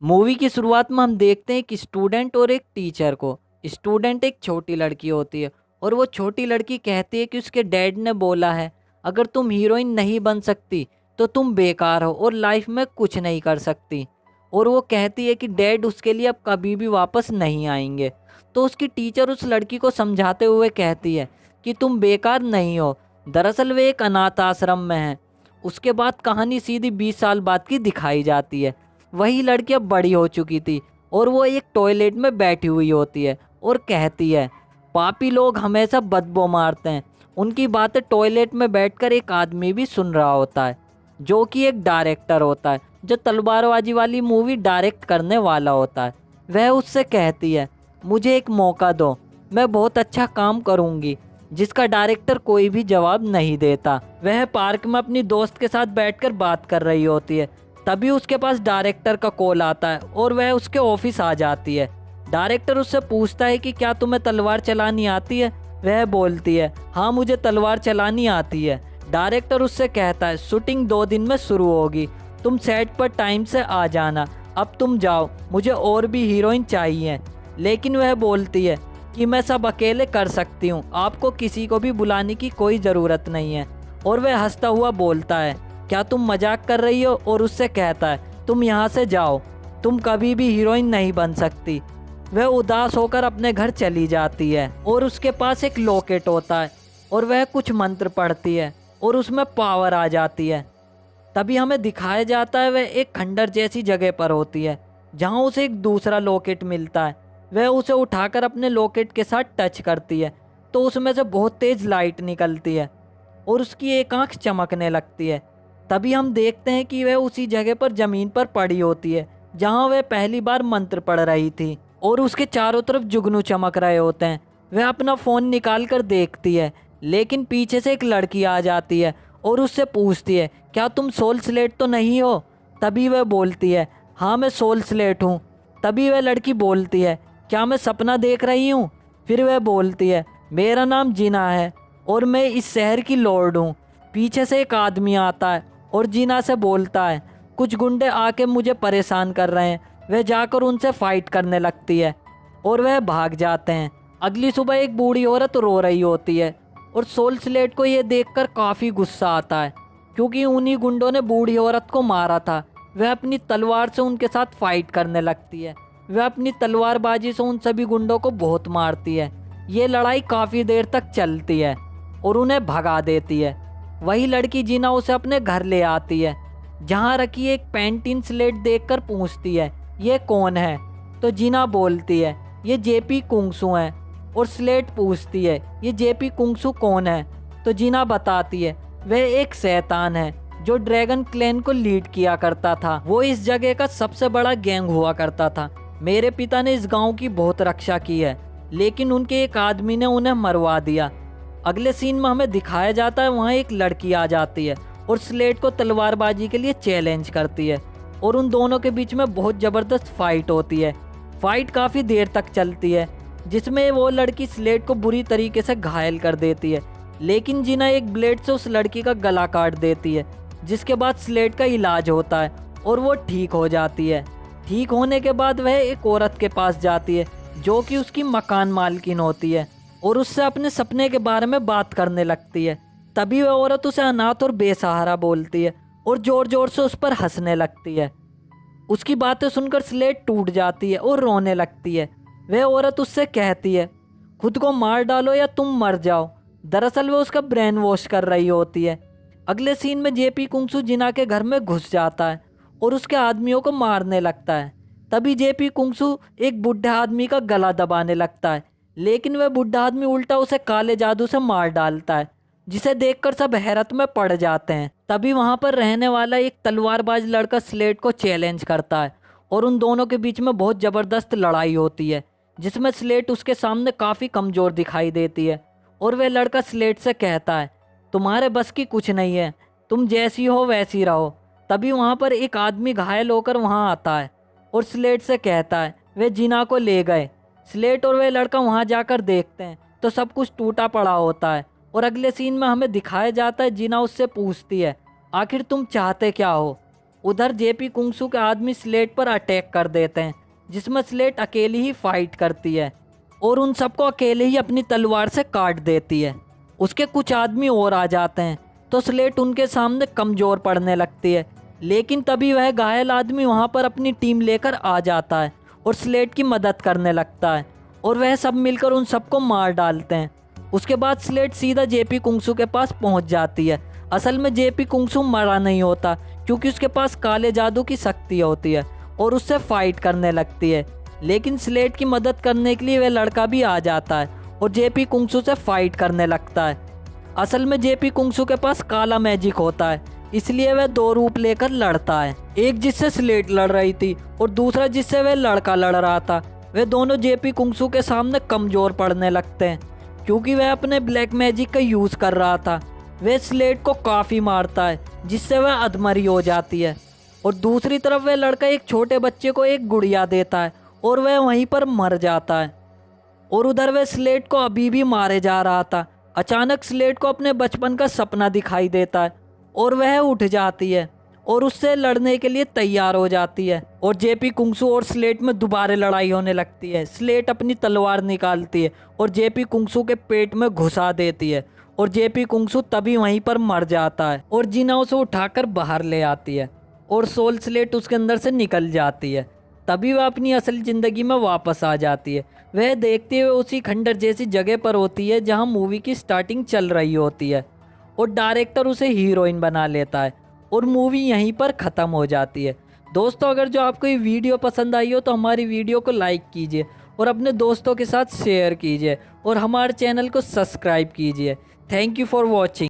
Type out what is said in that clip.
Movie की शुरुआत में हम देखते हैं एक स्टूडेंट और एक टीचर को। स्टूडेंट एक छोटी लड़की होती है और वो छोटी लड़की कहती है कि उसके डैड ने बोला है अगर तुम हीरोइन नहीं बन सकती तो तुम बेकार हो और लाइफ में कुछ नहीं कर सकती। और वो कहती है कि डैड उसके लिए अब कभी भी वापस नहीं आएंगे। तो उसकी टीचर उस लड़की को समझाते हुए कहती है कि तुम बेकार नहीं हो, दरअसल वे एक अनाथ आश्रम में है। उसके बाद कहानी सीधी 20 साल बाद की दिखाई जाती है। वही लड़की अब बड़ी हो चुकी थी और वो एक टॉयलेट में बैठी हुई होती है और कहती है पापी लोग हमेशा बदबू मारते हैं। उनकी बातें टॉयलेट में बैठकर एक आदमी भी सुन रहा होता है जो कि एक डायरेक्टर होता है, जो तलवारबाजी वाली मूवी डायरेक्ट करने वाला होता है। वह उससे कहती है मुझे एक मौका दो, मैं बहुत अच्छा काम करूँगी। जिसका डायरेक्टर कोई भी जवाब नहीं देता। वह पार्क में अपनी दोस्त के साथ बैठकर बात कर रही होती है। तभी उसके पास डायरेक्टर का कॉल आता है और वह उसके ऑफिस आ जाती है। डायरेक्टर उससे पूछता है कि क्या तुम्हें तलवार चलानी आती है। वह बोलती है हाँ मुझे तलवार चलानी आती है। डायरेक्टर उससे कहता है शूटिंग 2 दिन में शुरू होगी, तुम सेट पर टाइम से आ जाना। अब तुम जाओ, मुझे और भी हीरोइन चाहिए। लेकिन वह बोलती है कि मैं सब अकेले कर सकती हूँ, आपको किसी को भी बुलाने की कोई ज़रूरत नहीं है। और वह हंसता हुआ बोलता है क्या तुम मजाक कर रही हो, और उससे कहता है तुम यहाँ से जाओ, तुम कभी भी हीरोइन नहीं बन सकती। वह उदास होकर अपने घर चली जाती है और उसके पास एक लॉकेट होता है और वह कुछ मंत्र पढ़ती है और उसमें पावर आ जाती है। तभी हमें दिखाया जाता है वह एक खंडर जैसी जगह पर होती है जहाँ उसे एक दूसरा लॉकेट मिलता है। वह उसे उठाकर अपने लॉकेट के साथ टच करती है तो उसमें से बहुत तेज लाइट निकलती है और उसकी एक आंख चमकने लगती है। तभी हम देखते हैं कि वह उसी जगह पर ज़मीन पर पड़ी होती है जहाँ वह पहली बार मंत्र पढ़ रही थी और उसके चारों तरफ जुगनू चमक रहे होते हैं। वह अपना फ़ोन निकाल कर देखती है, लेकिन पीछे से एक लड़की आ जाती है और उससे पूछती है क्या तुम सोल स्लेट तो नहीं हो। तभी वह बोलती है हाँ मैं सोल स्लेट हूँ। तभी वह लड़की बोलती है क्या मैं सपना देख रही हूँ। फिर वह बोलती है मेरा नाम जीना है और मैं इस शहर की लॉर्ड हूँ। पीछे से एक आदमी आता है और जीना से बोलता है कुछ गुंडे आके मुझे परेशान कर रहे हैं। वह जाकर उनसे फाइट करने लगती है और वह भाग जाते हैं। अगली सुबह एक बूढ़ी औरत रो रही होती है और सोल स्लेट को ये देखकर काफ़ी गुस्सा आता है क्योंकि उन्हीं गुंडों ने बूढ़ी औरत को मारा था। वह अपनी तलवार से उनके साथ फाइट करने लगती है। वह अपनी तलवारबाजी से उन सभी गुंडों को बहुत मारती है। ये लड़ाई काफ़ी देर तक चलती है और उन्हें भगा देती है। वही लड़की जीना उसे अपने घर ले आती है जहाँ रखी एक पेंटिंग स्लेट देखकर पूछती है ये कौन है। तो जीना बोलती है ये जेपी कुंगसू है। और स्लेट पूछती है ये जेपी कुंगसू कौन है। तो जीना बताती है वह एक शैतान है जो ड्रैगन क्लैन को लीड किया करता था। वो इस जगह का सबसे बड़ा गैंग हुआ करता था। मेरे पिता ने इस गांव की बहुत रक्षा की है, लेकिन उनके एक आदमी ने उन्हें मरवा दिया। अगले सीन में हमें दिखाया जाता है वहाँ एक लड़की आ जाती है और स्लेट को तलवारबाजी के लिए चैलेंज करती है और उन दोनों के बीच में बहुत ज़बरदस्त फाइट होती है। फाइट काफ़ी देर तक चलती है जिसमें वो लड़की स्लेट को बुरी तरीके से घायल कर देती है, लेकिन जीना एक ब्लेड से उस लड़की का गला काट देती है जिसके बाद स्लेट का इलाज होता है और वो ठीक हो जाती है। ठीक होने के बाद वह एक औरत के पास जाती है जो कि उसकी मकान मालकिन होती है और उससे अपने सपने के बारे में बात करने लगती है। तभी वह औरत उसे अनाथ और बेसहारा बोलती है और जोर जोर से उस पर हंसने लगती है। उसकी बातें सुनकर स्लेट टूट जाती है और रोने लगती है। वह औरत उससे कहती है खुद को मार डालो या तुम मर जाओ। दरअसल वह उसका ब्रेन वॉश कर रही होती है। अगले सीन में जेपी कुंगसू जिना के घर में घुस जाता है और उसके आदमियों को मारने लगता है। तभी जेपी कुंगसू एक बुढ़े आदमी का गला दबाने लगता है, लेकिन वह बुढ़ा आदमी उल्टा उसे काले जादू से मार डालता है जिसे देखकर सब हैरत में पड़ जाते हैं। तभी वहां पर रहने वाला एक तलवारबाज लड़का स्लेट को चैलेंज करता है और उन दोनों के बीच में बहुत ज़बरदस्त लड़ाई होती है जिसमें स्लेट उसके सामने काफ़ी कमज़ोर दिखाई देती है। और वह लड़का स्लेट से कहता है तुम्हारे बस की कुछ नहीं है, तुम जैसी हो वैसी रहो। तभी वहाँ पर एक आदमी घायल होकर वहाँ आता है और स्लेट से कहता है वे जीना को ले गए। स्लेट और वह लड़का वहाँ जाकर देखते हैं तो सब कुछ टूटा पड़ा होता है और अगले सीन में हमें दिखाया जाता है जीना उससे पूछती है आखिर तुम चाहते क्या हो। उधर जेपी कुंगसू के आदमी स्लेट पर अटैक कर देते हैं, जिसमें स्लेट अकेली ही फाइट करती है और उन सबको अकेले ही अपनी तलवार से काट देती है। उसके कुछ आदमी और आ जाते हैं तो स्लेट उनके सामने कमज़ोर पड़ने लगती है, लेकिन तभी वह घायल आदमी वहाँ पर अपनी टीम लेकर आ जाता है और स्लेट की मदद करने लगता है और वह सब मिलकर उन सबको मार डालते हैं। उसके बाद स्लेट सीधा जेपी कुंगसू के पास पहुँच जाती है। असल में जेपी कुंगसू मरा नहीं होता, क्योंकि उसके पास काले जादू की शक्ति होती है और उससे फाइट करने लगती है। लेकिन स्लेट की मदद करने के लिए वह लड़का भी आ जाता है और जेपी कुंगसू से फाइट करने लगता है। असल में जेपी कुंगसू के पास काला मैजिक होता है, इसलिए वह दो रूप लेकर लड़ता है, एक जिससे स्लेट लड़ रही थी और दूसरा जिससे वह लड़का लड़ रहा था। वे दोनों जेपी कुंगसू के सामने कमज़ोर पड़ने लगते हैं, क्योंकि वह अपने ब्लैक मैजिक का यूज़ कर रहा था। वह स्लेट को काफ़ी मारता है, जिससे वह अधमरी हो जाती है और दूसरी तरफ वह लड़का एक छोटे बच्चे को एक गुड़िया देता है और वह वहीं पर मर जाता है। और उधर वह स्लेट को अभी भी मारे जा रहा था। अचानक स्लेट को अपने बचपन का सपना दिखाई देता है और वह उठ जाती है और उससे लड़ने के लिए तैयार हो जाती है और जेपी कुंगसू और स्लेट में दोबारा लड़ाई होने लगती है। स्लेट अपनी तलवार निकालती है और जेपी कुंगसू के पेट में घुसा देती है और जेपी कुंगसू तभी वहीं पर मर जाता है और जीना उसे उठाकर बाहर ले आती है और सोल स्लेट उसके अंदर से निकल जाती है। तभी वह अपनी असल ज़िंदगी में वापस आ जाती है। वह देखते हुए उसी खंडर जैसी जगह पर होती है जहां मूवी की स्टार्टिंग चल रही होती है और डायरेक्टर उसे हीरोइन बना लेता है और मूवी यहीं पर ख़त्म हो जाती है। दोस्तों, अगर जो आपको ये वीडियो पसंद आई हो तो हमारी वीडियो को लाइक कीजिए और अपने दोस्तों के साथ शेयर कीजिए और हमारे चैनल को सब्सक्राइब कीजिए। Thank you for watching.